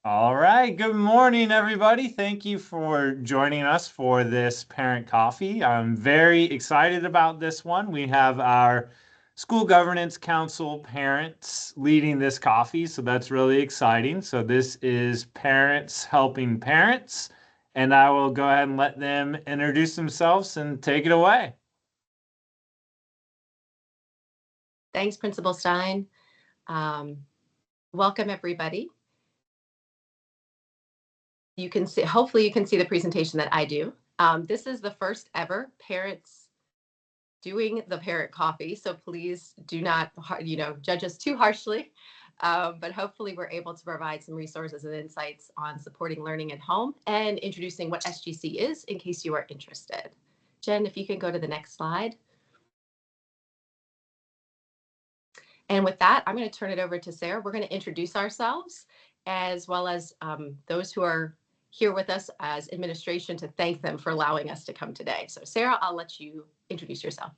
All right. Good morning, everybody. Thank you for joining us for this parent coffee. I'm very excited about this one. We have our School Governance Council parents leading this coffee, so that's really exciting. So this is Parents Helping Parents, and I will go ahead and let them introduce themselves and take it away. Thanks, Principal Stein. Welcome, everybody. Hopefully you can see the presentation that I do. This is the first ever parents doing the parent coffee, so please do not, judge us too harshly. But hopefully we're able to provide some resources and insights on supporting learning at home and introducing what SGC is in case you are interested. Jen, if you can go to the next slide. And with that, I'm going to turn it over to Sarah. We're going to introduce ourselves as well as those who are here with us as administration to thank them for allowing us to come today. So Sarah, I'll let you introduce yourself.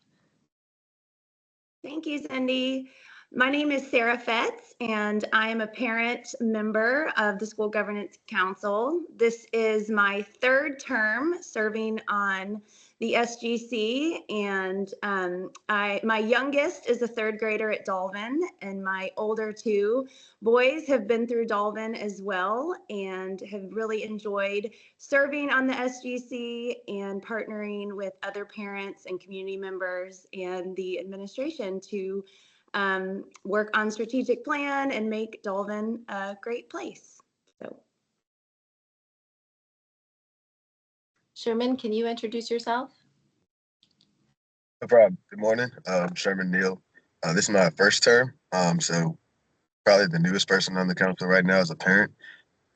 Thank you, Cindy. My name is Sarah Fetz, and I am a parent member of the School Governance Council. This is my third term serving on the SGC, and my youngest is a third grader at Dolvin, and my older two boys have been through Dolvin as well and have really enjoyed serving on the SGC and partnering with other parents and community members and the administration to work on strategic plan and make Dolvin a great place. So, Sherman, can you introduce yourself? No problem. Good morning. Sherman Neal. This is my first term, so probably the newest person on the council right now as a parent.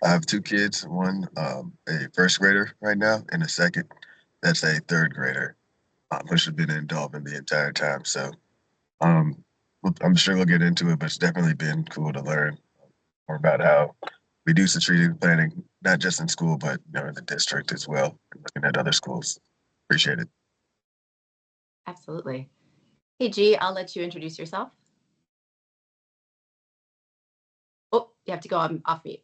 I have two kids, one a first grader right now, and a second that's a third grader, which has been in Dolphin the entire time. So I'm sure we'll get into it, but it's definitely been cool to learn more about how we do strategic planning, not just in school, but in the district as well, and looking at other schools. Appreciate it. Absolutely. Hey, G, I'll let you introduce yourself. Oh, you have to go off mute.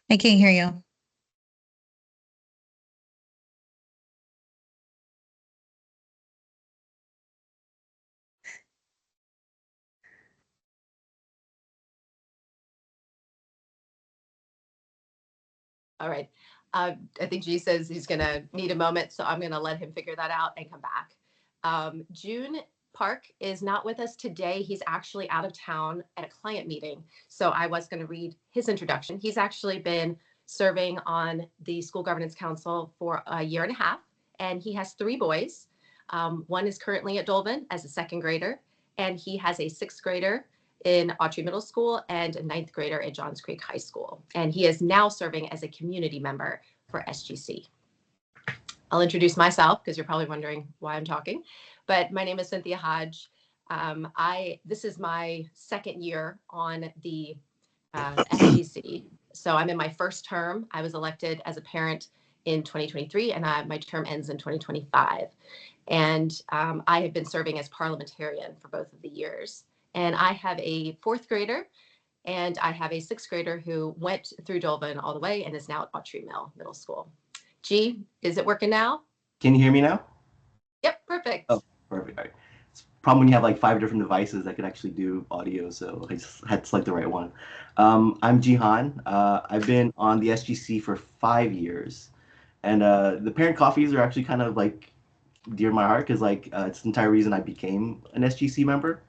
I can't hear you. All right. I think G says he's going to need a moment, so I'm going to let him figure that out and come back. June Park is not with us today. He's actually out of town at a client meeting. So I was going to read his introduction. He's actually been serving on the School Governance Council for a year and a half, and he has three boys. One is currently at Dolvin as a second grader, and he has a sixth grader in Autry Middle School and a ninth grader at Johns Creek High School. And he is now serving as a community member for SGC. I'll introduce myself because you're probably wondering why I'm talking, but my name is Cynthia Hodge. This is my second year on the SGC. So I'm in my first term. I was elected as a parent in 2023 and my term ends in 2025. And I have been serving as parliamentarian for both of the years. And I have a fourth grader and I have a sixth grader who went through Dolvin all the way and is now at Autry Middle School. G, is it working now? Can you hear me now? Yep, perfect. Oh, perfect. All right. It's a problem when you have like 5 different devices that can actually do audio, so I just had to select the right one. I'm Jihan. I've been on the SGC for 5 years, and the parent coffees are actually kind of like dear to my heart because it's the entire reason I became an SGC member.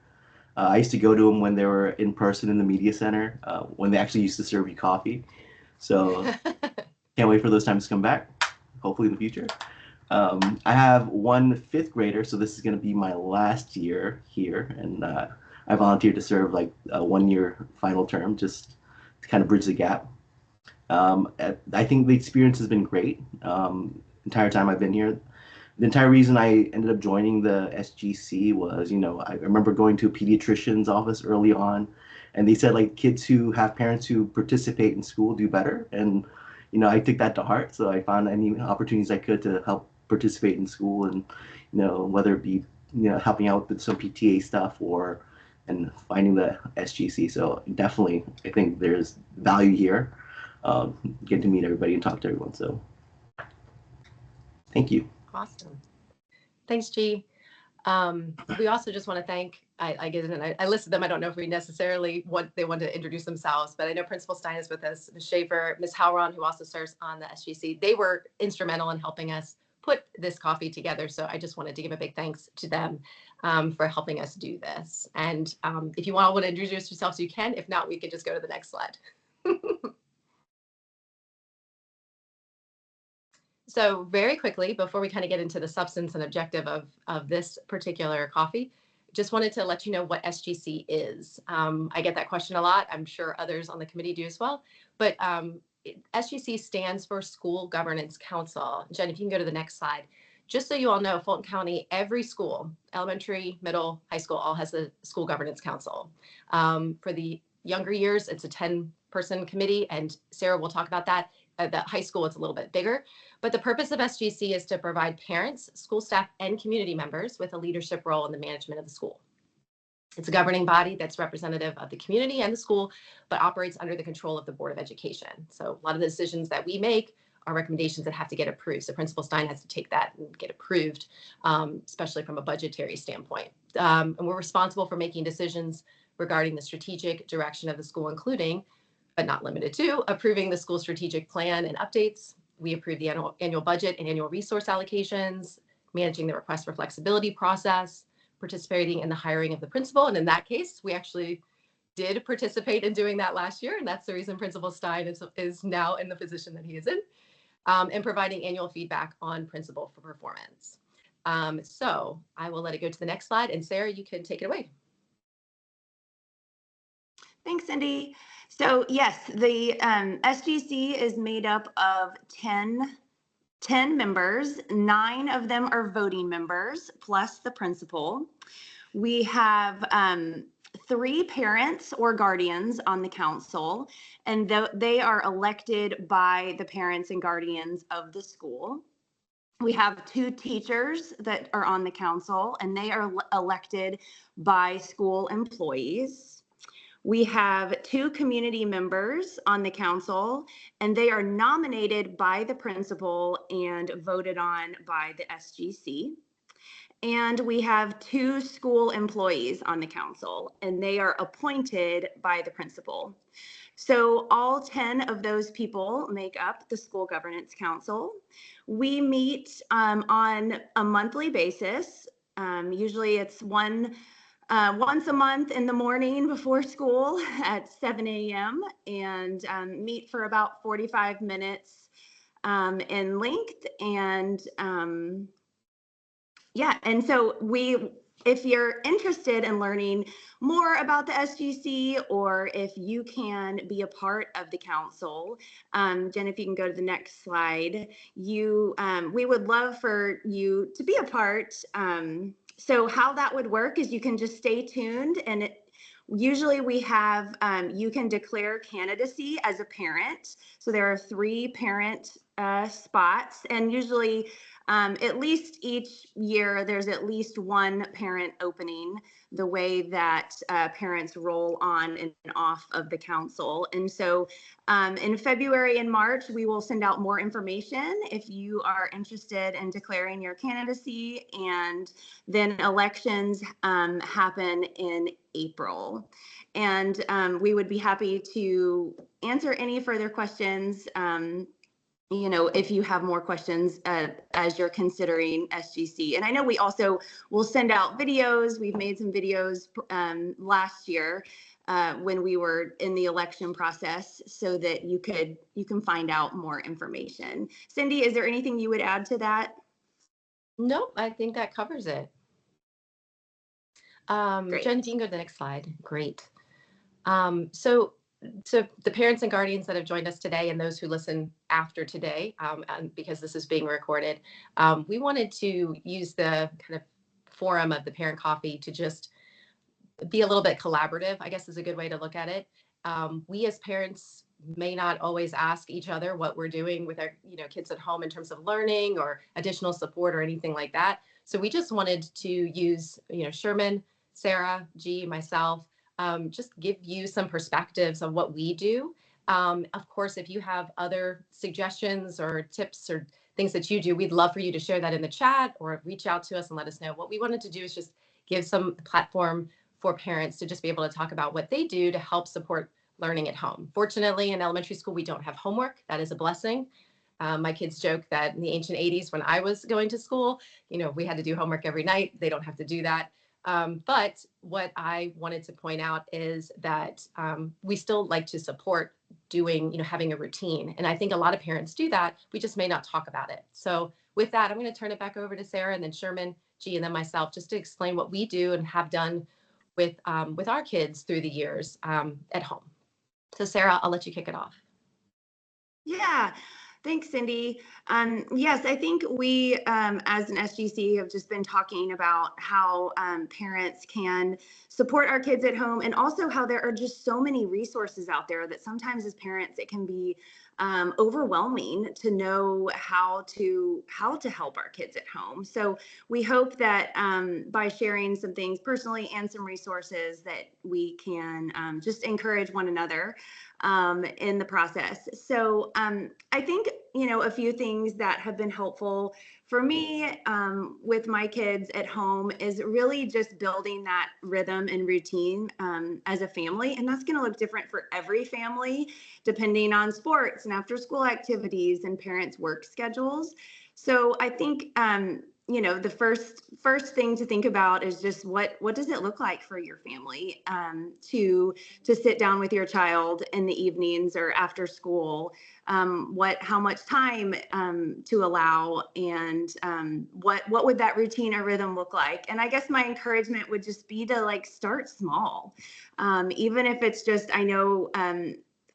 I used to go to them when they were in person in the media center, when they actually used to serve you coffee. So can't wait for those times to come back, hopefully in the future. I have one fifth grader, so this is going to be my last year here, and I volunteered to serve like a 1-year final term just to kind of bridge the gap. I think the experience has been great. Entire time I've been here. The entire reason I ended up joining the SGC was, I remember going to a pediatrician's office early on, and they said like kids who have parents who participate in school do better. And, I took that to heart. So I found any opportunities I could to help participate in school and, whether it be helping out with some PTA stuff and finding the SGC. So definitely, I think there's value here. Getting to meet everybody and talk to everyone. So thank you. Awesome. Thanks, G. We also just want to thank, I get it, and I listed them. I don't know if we necessarily want to introduce themselves, but I know Principal Stein is with us, Ms. Schaefer, Ms. Howron, who also serves on the SGC. They were instrumental in helping us put this coffee together. So I just wanted to give a big thanks to them for helping us do this. And if you want to introduce yourselves, you can. If not, we could just go to the next slide. So very quickly, before we kind of get into the substance and objective of this particular coffee, just wanted to let you know what SGC is. I get that question a lot. I'm sure others on the committee do as well. But SGC stands for School Governance Council. Jen, if you can go to the next slide. Just so you all know, Fulton County, every school, elementary, middle, high school, all has a School Governance Council. For the younger years, it's a 10-person committee, and Sarah will talk about that. At the high school, it's a little bit bigger. But the purpose of SGC is to provide parents, school staff, and community members with a leadership role in the management of the school. It's a governing body that's representative of the community and the school, but operates under the control of the Board of Education. So a lot of the decisions that we make are recommendations that have to get approved. So Principal Stein has to take that and get approved, especially from a budgetary standpoint. And we're responsible for making decisions regarding the strategic direction of the school, including, but not limited to, approving the school strategic plan and updates. We approve the annual budget and annual resource allocations, managing the request for flexibility process, participating in the hiring of the principal. And in that case, we actually did participate in doing that last year. And that's the reason Principal Stein is now in the position that he is in, and providing annual feedback on principal for performance. So I will let it go to the next slide. And Sarah, you can take it away. Thanks, Cindy. So yes, the SGC is made up of 10 members. 9 of them are voting members, plus the principal. We have 3 parents or guardians on the council, and they are elected by the parents and guardians of the school. We have 2 teachers that are on the council, and they are elected by school employees. We have 2 community members on the council, and they are nominated by the principal and voted on by the SGC. And we have 2 school employees on the council, and they are appointed by the principal. So all 10 of those people make up the School Governance Council. We meet on a monthly basis. Usually it's once a month in the morning before school at 7 a.m. and meet for about 45 minutes in length. And and so if you're interested in learning more about the SGC, or if you can be a part of the council, Jen, if you can go to the next slide, we would love for you to be a part. So how that would work is you can just stay tuned, and usually we have, you can declare candidacy as a parent. So there are 3 parent spots, and usually at least each year there's at least 1 parent opening, the way that parents roll on and off of the council. And so in February and March, we will send out more information if you are interested in declaring your candidacy, and then elections happen in April. And we would be happy to answer any further questions if you have more questions as you're considering SGC. And I know we also will send out videos. We've made some videos last year when we were in the election process, so that you can find out more information. Cindy, is there anything you would add to that? Nope, I think that covers it. Jen, if you can go to the next slide. Great. So the parents and guardians that have joined us today, and those who listen after today, and because this is being recorded, we wanted to use the kind of forum of the Parent Coffee to just be a little bit collaborative, I guess is a good way to look at it. We as parents may not always ask each other what we're doing with our kids at home in terms of learning or additional support or anything like that. So we just wanted to use, Sherman, Sarah, G, myself, just give you some perspectives of what we do. Of course, if you have other suggestions or tips or things that you do, we'd love for you to share that in the chat or reach out to us and let us know. What we wanted to do is just give some platform for parents to just be able to talk about what they do to help support learning at home. Fortunately, in elementary school, we don't have homework. That is a blessing. My kids joke that in the ancient 80s, when I was going to school, we had to do homework every night. They don't have to do that. But what I wanted to point out is that we still like to support doing, having a routine. And I think a lot of parents do that. We just may not talk about it. So with that, I'm going to turn it back over to Sarah and then Sherman, G, and then myself, just to explain what we do and have done with our kids through the years at home. So Sarah, I'll let you kick it off. Yeah. Thanks, Cindy. Yes, I think we, as an SGC, have just been talking about how parents can support our kids at home, and also how there are just so many resources out there that sometimes as parents it can be overwhelming to know how to help our kids at home. So we hope that by sharing some things personally and some resources that we can just encourage one another in the process. So I think, a few things that have been helpful for me with my kids at home is really just building that rhythm and routine as a family. And that's going to look different for every family, depending on sports and after school activities and parents' work schedules. So I think, the first thing to think about is just what does it look like for your family to sit down with your child in the evenings or after school, how much time to allow, and what would that routine or rhythm look like? And I guess my encouragement would just be to start small, even if it's just, I know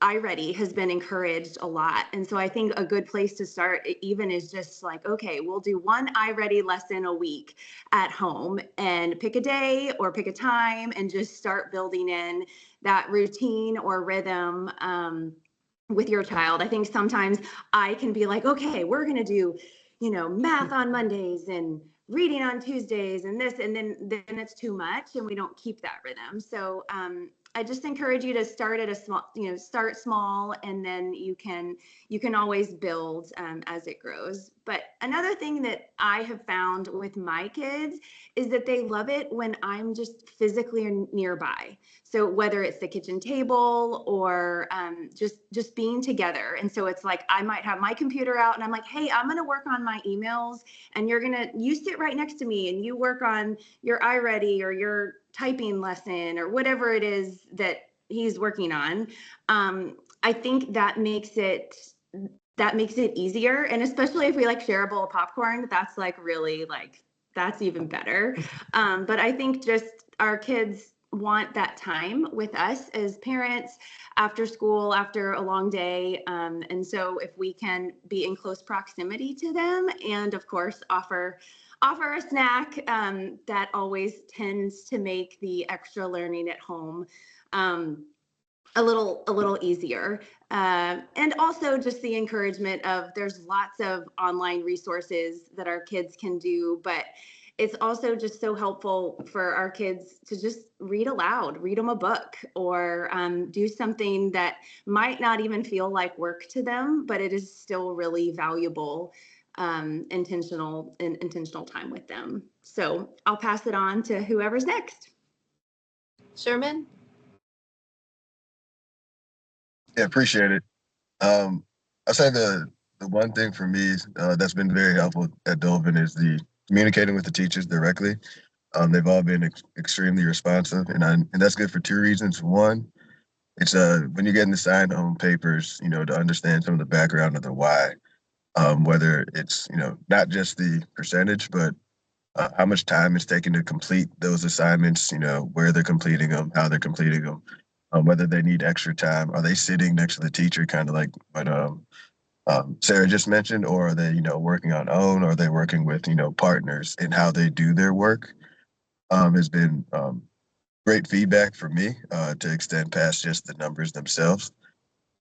iReady has been encouraged a lot. And so I think a good place to start even is just okay, we'll do one iReady lesson a week at home, and pick a day or pick a time and just start building in that routine or rhythm with your child. I think sometimes I can be okay, we're going to do, math on Mondays and reading on Tuesdays and this, and then it's too much and we don't keep that rhythm. So I just encourage you to start at a small, start small, and then you can always build as it grows. But another thing that I have found with my kids is that they love it when I'm just physically nearby. So whether it's the kitchen table or just being together. And so it's I might have my computer out and I'm hey, I'm going to work on my emails, and you sit right next to me and you work on your iReady or your typing lesson or whatever it is that he's working on. I think that makes it easier. And especially if we share a bowl of popcorn, that's really that's even better. But I think just our kids want that time with us as parents after school, after a long day. And so if we can be in close proximity to them, and of course offer a snack, that always tends to make the extra learning at home a little easier. And also just the encouragement of there's lots of online resources that our kids can do, but it's also just so helpful for our kids to just read aloud, read them a book, or do something that might not even feel like work to them, but it is still really valuable, intentional time with them. So I'll pass it on to whoever's next. Sherman? Yeah, appreciate it. I say the one thing for me that's been very helpful at Dolphin is the communicating with the teachers directly. They've all been extremely responsive, and that's good for two reasons. One, it's when you're getting assigned home papers, to understand some of the background of the why, whether it's not just the percentage, but how much time it's taking to complete those assignments, where they're completing them, how they're completing them, whether they need extra time. Are they sitting next to the teacher, kind of like what Sarah just mentioned, or are they, working on own, or are they working with, partners in how they do their work? Has been great feedback for me to extend past just the numbers themselves.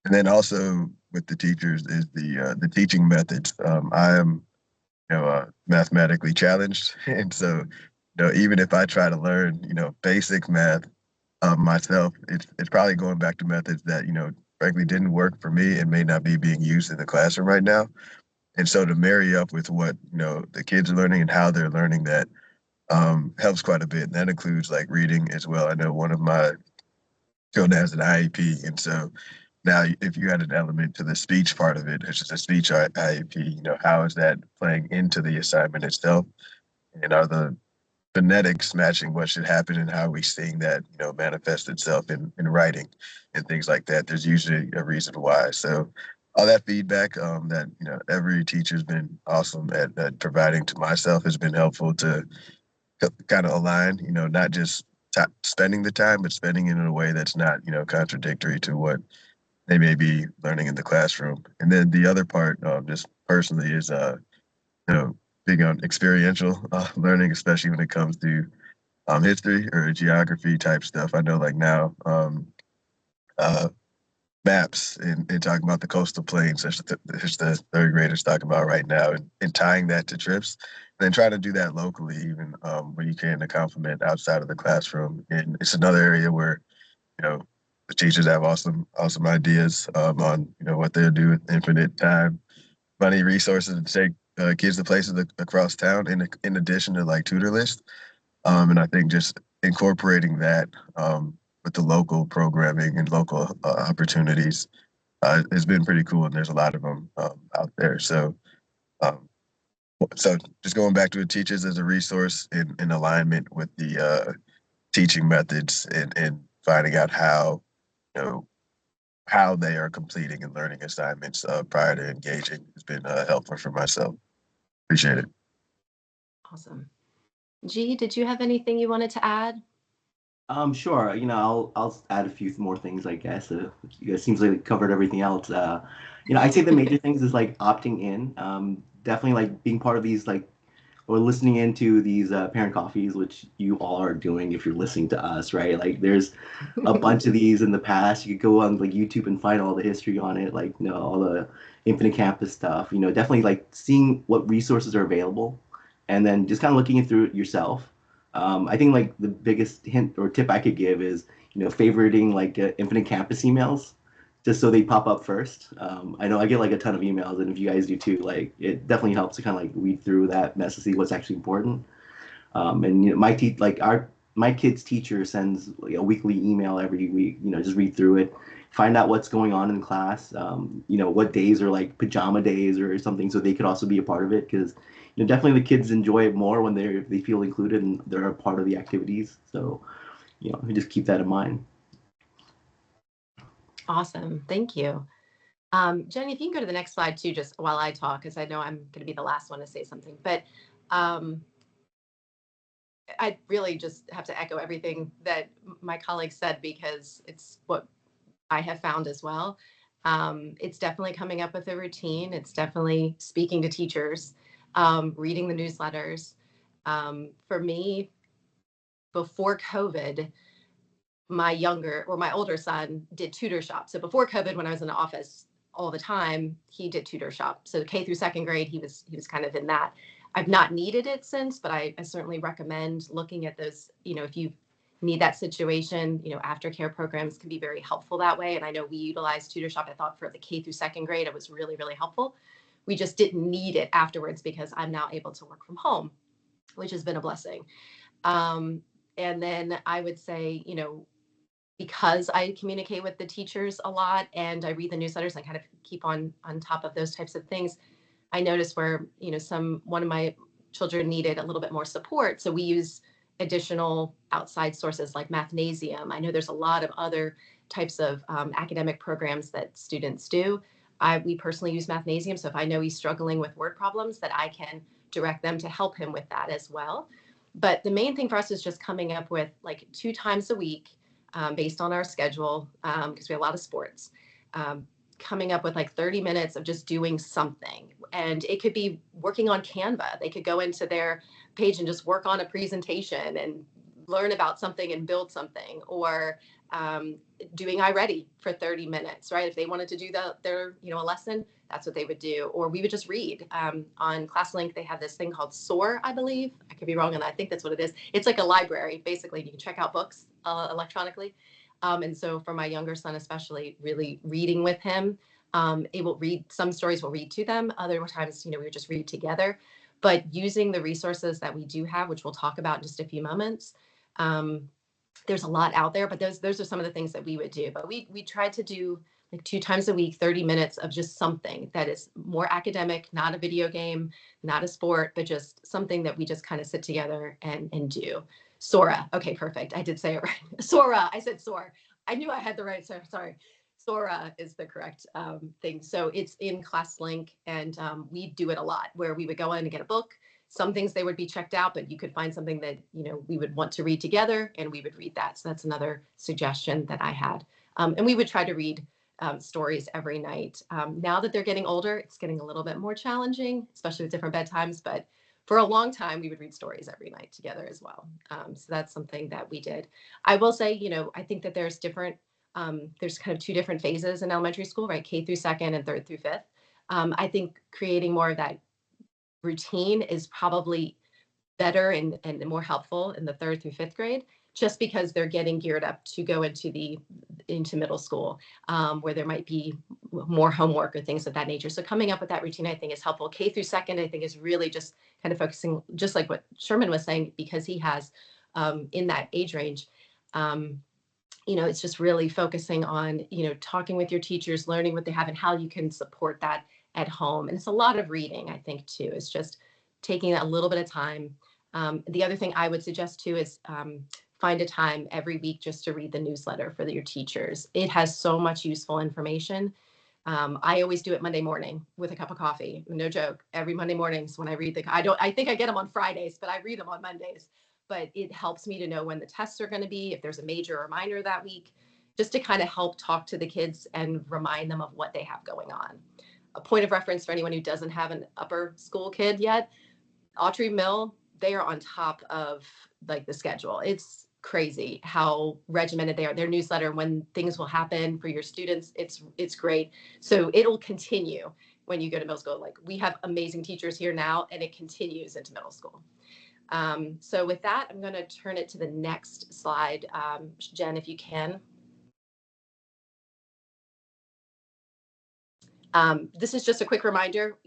And then also with the teachers is the teaching methods. I am mathematically challenged. And so, even if I try to learn, basic math myself, it's probably going back to methods that, frankly didn't work for me and may not be being used in the classroom right now. And so to marry up with what, the kids are learning and how they're learning that helps quite a bit. And that includes like reading as well. I know one of my children has an IEP. And so now if you add an element to the speech part of it, it's just a speech IEP, how is that playing into the assignment itself? And are the phonetics matching what should happen and how are we seeing that, manifest itself in writing and things like that? There's usually a reason why. So all that feedback that, every teacher's been awesome at providing to myself has been helpful to kind of align, not just spending the time, but spending it in a way that's not, contradictory to what they may be learning in the classroom. And then the other part, just personally, is big on experiential learning, especially when it comes to history or geography type stuff. I know, like now, uh, maps and talking about the coastal plains, that's the third graders talking about right now, and tying that to trips, and then trying to do that locally, even where you can to complement outside of the classroom. And it's another area where you know the teachers have awesome ideas on what they'll do with infinite time, money, resources to take kids to places across town. In addition to like tutor list, and I think just incorporating that with the local programming and local opportunities has been pretty cool. And there's a lot of them out there. Um, so just going back to the teachers as a resource in alignment with the teaching methods and finding out you know, how they are completing and learning assignments prior to engaging has been helpful for myself. Appreciate it. Awesome. G, did you have anything you wanted to add? Sure. I'll add a few more things, I guess. You guys seems like you covered everything else. I'd say the major things is like opting in. Definitely like being part of these like or listening into these parent coffees, which you all are doing if you're listening to us, right? Like there's a bunch of these in the past. You could go on like YouTube and find all the history on it, like all the Infinite Campus stuff. Definitely like seeing what resources are available, and then just kind of looking it through it yourself. I think like the biggest hint or tip I could give is favoriting like Infinite Campus emails just so they pop up first. I know I get like a ton of emails, and if you guys do too, like it definitely helps to kind of like read through that mess to see what's actually important. And my kid's teacher sends like a weekly email every week. Just read through it, find out what's going on in class. What days are like pajama days or something, so they could also be a part of it because definitely the kids enjoy it more when they feel included and they're a part of the activities. So just keep that in mind. Awesome. Thank you. Jenny, if you can go to the next slide too, just while I talk, because I know I'm going to be the last one to say something. But I really just have to echo everything that my colleagues said because it's what I have found as well. It's definitely coming up with a routine. It's definitely speaking to teachers, reading the newsletters. For me, before COVID, my older son did tutor shop. So before COVID, when I was in the office all the time, he did tutor shop. So K through second grade, he was kind of in that. I've not needed it since, but I certainly recommend looking at those. If you need that situation, aftercare programs can be very helpful that way. And I know we utilize tutor shop. I thought for the K through second grade, it was really, really helpful. We just didn't need it afterwards because I'm now able to work from home, which has been a blessing. And then I would say, because I communicate with the teachers a lot and I read the newsletters and kind of keep on top of those types of things, I noticed where, one of my children needed a little bit more support. So we use additional outside sources like Mathnasium. I know there's a lot of other types of academic programs that students do. We personally use Mathnasium. So if I know he's struggling with word problems, that I can direct them to help him with that as well. But the main thing for us is just coming up with like 2 times a week based on our schedule, because we have a lot of sports, coming up with like 30 minutes of just doing something. And it could be working on Canva. They could go into their page and just work on a presentation and learn about something and build something, or doing iReady for 30 minutes, right? If they wanted to do their a lesson, that's what they would do. Or we would just read. On ClassLink, they have this thing called SOAR, I believe. I could be wrong on that. I think that's what it is. It's like a library, basically. You can check out books electronically. And so for my younger son, especially, really reading with him, it will read, some stories will read to them. Other times, we would just read together. But using the resources that we do have, which we'll talk about in just a few moments, there's a lot out there, but those are some of the things that we would do. But we tried to do like 2 times a week, 30 minutes of just something that is more academic, not a video game, not a sport, but just something that we just kind of sit together and do. Sora. Okay, perfect. I did say it right. Sora. I said SOAR. I knew I had the right. Sorry. Sora is the correct thing. So it's in ClassLink, and we do it a lot where we would go in and get a book. Some things they would be checked out, but you could find something that, we would want to read together, and we would read that. So that's another suggestion that I had. And we would try to read stories every night. Now that they're getting older, it's getting a little bit more challenging, especially with different bedtimes. But for a long time, we would read stories every night together as well. So that's something that we did. I will say, I think that there's there's kind of 2 different phases in elementary school, right? K through 2nd and 3rd through 5th. I think creating more of that routine is probably better and more helpful in the 3rd through 5th grade, just because they're getting geared up to go into middle school, where there might be more homework or things of that nature. So coming up with that routine, I think, is helpful. K through 2nd, I think, is really just kind of focusing, just like what Sherman was saying, because he has in that age range. It's just really focusing on, talking with your teachers, learning what they have and how you can support that at home. And it's a lot of reading, I think, too. It's just taking a little bit of time. The other thing I would suggest, too, is find a time every week just to read the newsletter for your teachers. It has so much useful information. I always do it Monday morning with a cup of coffee. No joke. Every Monday mornings when I read I think I get them on Fridays, but I read them on Mondays. But it helps me to know when the tests are going to be, if there's a major or minor that week, just to kind of help talk to the kids and remind them of what they have going on. A point of reference for anyone who doesn't have an upper school kid yet, Autry Mill, they are on top of like the schedule. It's crazy how regimented they are. Their newsletter, when things will happen for your students, it's great. So it'll continue when you go to middle school. Like, we have amazing teachers here now, and it continues into middle school. So with that, I'm going to turn it to the next slide. Jen, if you can. This is just a quick reminder.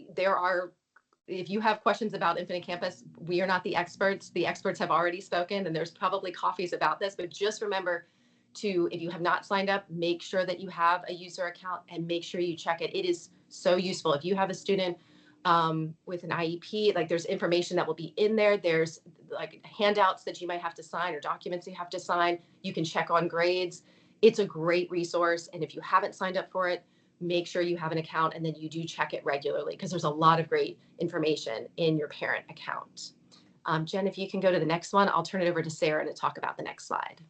If you have questions about Infinite Campus, we are not the experts. The experts have already spoken, and there's probably coffees about this, but just remember to, if you have not signed up, make sure that you have a user account and make sure you check it. It is so useful. If you have a student with an IEP, like, there's information that will be in there. There's like handouts that you might have to sign or documents you have to sign. You can check on grades. It's a great resource. And if you haven't signed up for it, make sure you have an account, and then you do check it regularly, because there's a lot of great information in your parent account. Jen, if you can go to the next one, I'll turn it over to Sarah to talk about the next slide.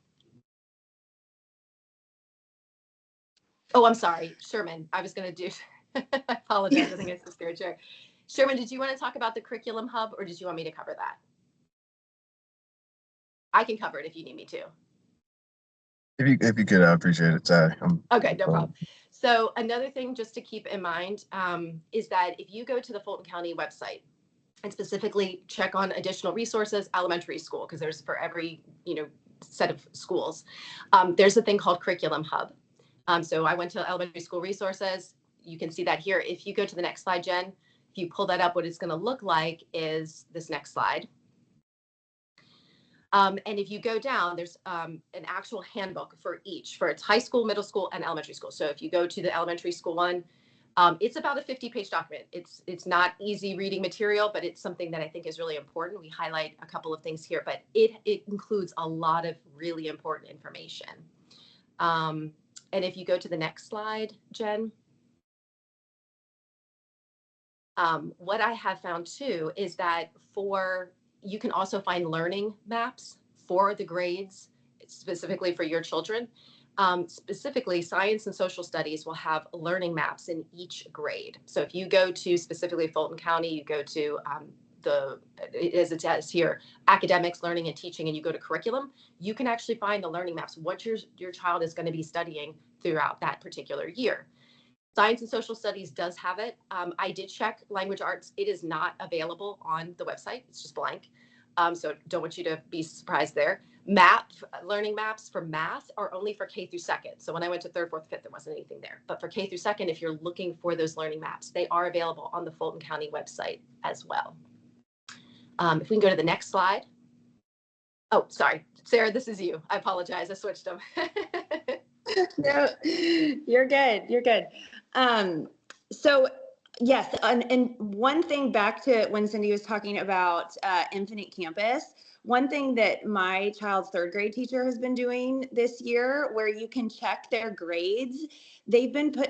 Oh, I'm sorry, Sherman. I was going to do, I apologize. I think I just scared Jerry. Sherman, did you want to talk about the curriculum hub, or did you want me to cover that? I can cover it if you need me to. If you could, I appreciate it. Sorry. Okay, no problem. So another thing just to keep in mind is that if you go to the Fulton County website and specifically check on additional resources, elementary school, because there's for every set of schools, there's a thing called Curriculum Hub. So I went to elementary school resources. You can see that here. If you go to the next slide, Jen, if you pull that up, what it's going to look like is this next slide. And if you go down, there's an actual handbook for each, for its high school, middle school, and elementary school. So if you go to the elementary school one, it's about a 50-page document. It's not easy reading material, but it's something that I think is really important. We highlight a couple of things here, but it includes a lot of really important information. And if you go to the next slide, Jen. What I have found too is that you can also find learning maps for the grades, specifically for your children. Specifically, science and social studies will have learning maps in each grade. So if you go to specifically Fulton County, you go to as it says here, academics, learning and teaching, and you go to curriculum, you can actually find the learning maps, what your child is going to be studying throughout that particular year. Science and social studies does have it. I did check language arts. It is not available on the website. It's just blank. So don't want you to be surprised there. Learning maps for math are only for K through second. So when I went to third, fourth, fifth, there wasn't anything there. But for K through second, if you're looking for those learning maps, they are available on the Fulton County website as well. If we can go to the next slide. Oh, sorry, Sarah, this is you. I apologize. I switched them. No, you're good. You're good. So yes, and one thing back to when Cindy was talking about Infinite Campus, one thing that my child's third grade teacher has been doing this year, where you can check their grades,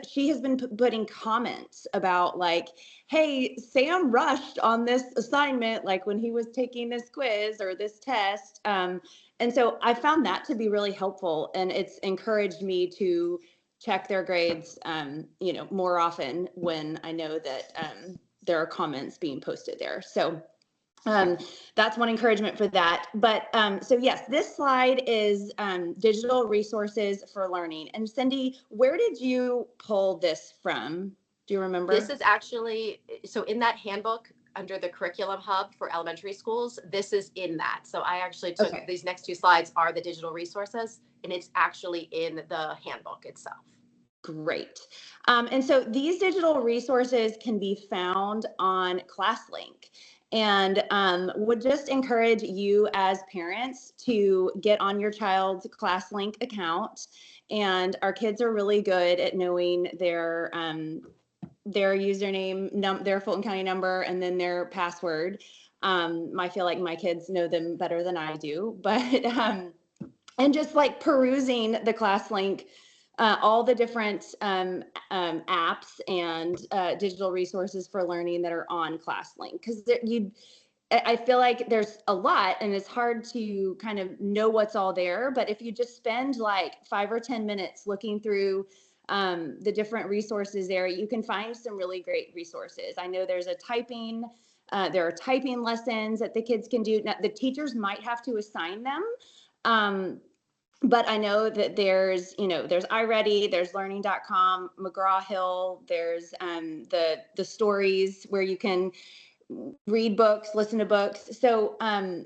she has been putting comments about like, hey, Sam rushed on this assignment, like when he was taking this quiz or this test. And so I found that to be really helpful, and it's encouraged me to check their grades, more often when I know that there are comments being posted there. So that's one encouragement for that. But so yes, this slide is digital resources for learning. And Cindy, where did you pull this from? Do you remember? This is actually, so in that handbook under the curriculum hub for elementary schools, this is in that. So I actually took these next two slides are the digital resources, and it's actually in the handbook itself. Great. And so these digital resources can be found on ClassLink, and would just encourage you as parents to get on your child's ClassLink account. And our kids are really good at knowing their username, their Fulton County number, and then their password. I feel like my kids know them better than I do, but and just like perusing the ClassLink, all the different apps and digital resources for learning that are on ClassLink, because I feel like there's a lot and it's hard to kind of know what's all there. But if you just spend like 5 or 10 minutes looking through the different resources there, you can find some really great resources. I know there are typing lessons that the kids can do. Now, the teachers might have to assign them. But I know that there's iReady, there's learning.com, McGraw-Hill, there's the stories where you can read books, listen to books. So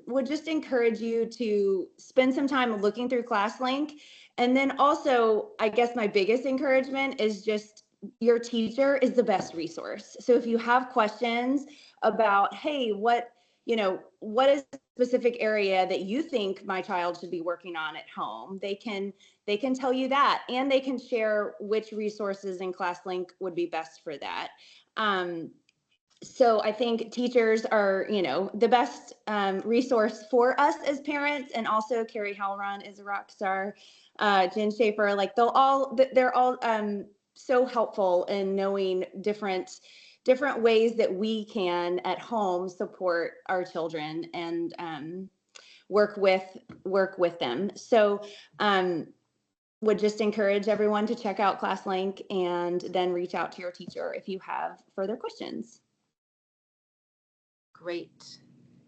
would just encourage you to spend some time looking through ClassLink. And then also, I guess my biggest encouragement is just your teacher is the best resource. So if you have questions about, hey, what is the specific area that you think my child should be working on at home, they can tell you that, and they can share which resources in ClassLink would be best for that. So I think teachers are, the best resource for us as parents, and also Carrie Halron is a rock star, Jen Schaefer, like they're all so helpful in knowing different ways that we can at home support our children and work with them. So would just encourage everyone to check out ClassLink and then reach out to your teacher if you have further questions. Great.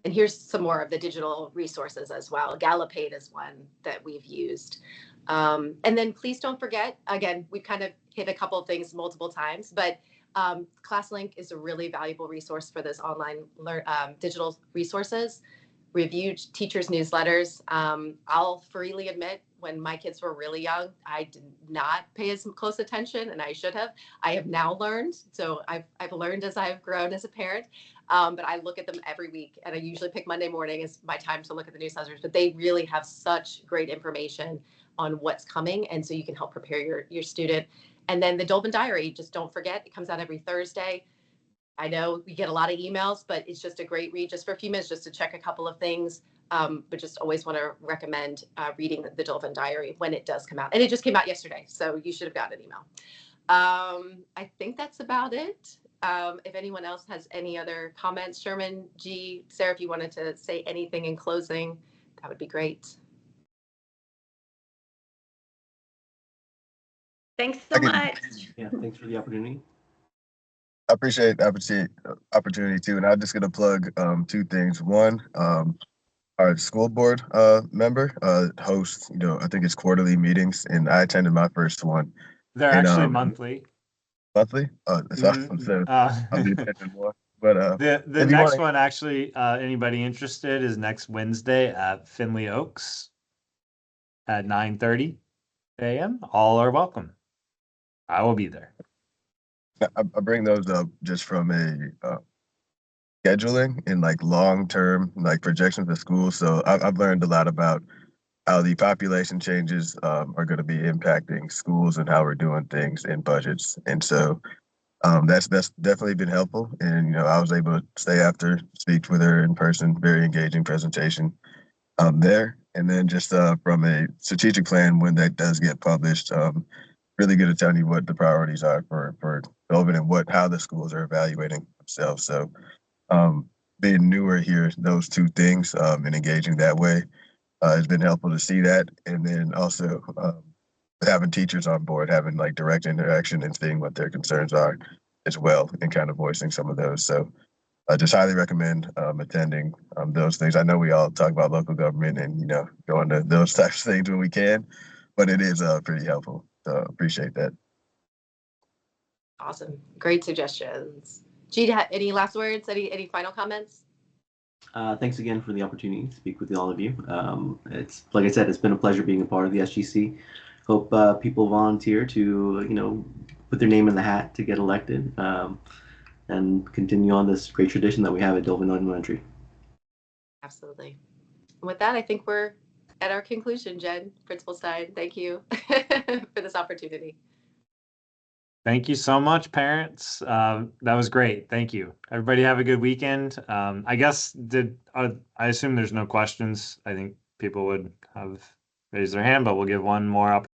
And here's some more of the digital resources as well. Gallopade is one that we've used. And then please don't forget, again, we've kind of hit a couple of things multiple times, but ClassLink is a really valuable resource for this online digital resources. Review teachers' newsletters. I'll freely admit, when my kids were really young, I did not pay as close attention, and I should have. I have now learned, so I've learned as I've grown as a parent. But I look at them every week, and I usually pick Monday morning as my time to look at the newsletters. But they really have such great information on what's coming, and so you can help prepare your student. And then the Dolphin Diary, just don't forget, it comes out every Thursday. I know we get a lot of emails, but it's just a great read just for a few minutes, just to check a couple of things. But just always want to recommend reading the Dolphin Diary when it does come out. And it just came out yesterday, so you should have gotten an email. I think that's about it. If anyone else has any other comments, Sherman, G, Sarah, if you wanted to say anything in closing, that would be great. Thanks so much. Yeah, thanks for the opportunity. I appreciate the opportunity too. And I'm just gonna plug two things. One, our school board member hosts, I think it's quarterly meetings, and I attended my first one. They're And actually monthly. monthly. That's awesome. Mhm. So I'll be attending more. But The if you next want to, one, actually, anybody interested, is next Wednesday at Finley Oaks at 9:30 a.m. All are welcome. I will be there. I bring those up just from a scheduling and like long term like projections of schools. So I've learned a lot about how the population changes are going to be impacting schools and how we're doing things in budgets. And so that's definitely been helpful. And I was able to stay after, speak with her in person, very engaging presentation there. And then just from a strategic plan, when that does get published, really good at telling you what the priorities are for COVID and how the schools are evaluating themselves. So um, being newer here, those two things and engaging that way has been helpful to see that. And then also having teachers on board, having like direct interaction and seeing what their concerns are as well, and kind of voicing some of those. So I just highly recommend attending those things. I know we all talk about local government and going to those types of things when we can, but it is pretty helpful. So appreciate that. Awesome. Great suggestions. G, any last words? Any final comments? Thanks again for the opportunity to speak with all of you. It's like I said, it's been a pleasure being a part of the SGC. Hope people volunteer to put their name in the hat to get elected, and continue on this great tradition that we have at Dillman Elementary. Absolutely. And with that, I think we're at our conclusion. Jen, Principal Stein, thank you for this opportunity. Thank you so much, parents. That was great. Thank you. Everybody have a good weekend. I guess I assume there's no questions. I think people would have raised their hand, but we'll give one more opportunity.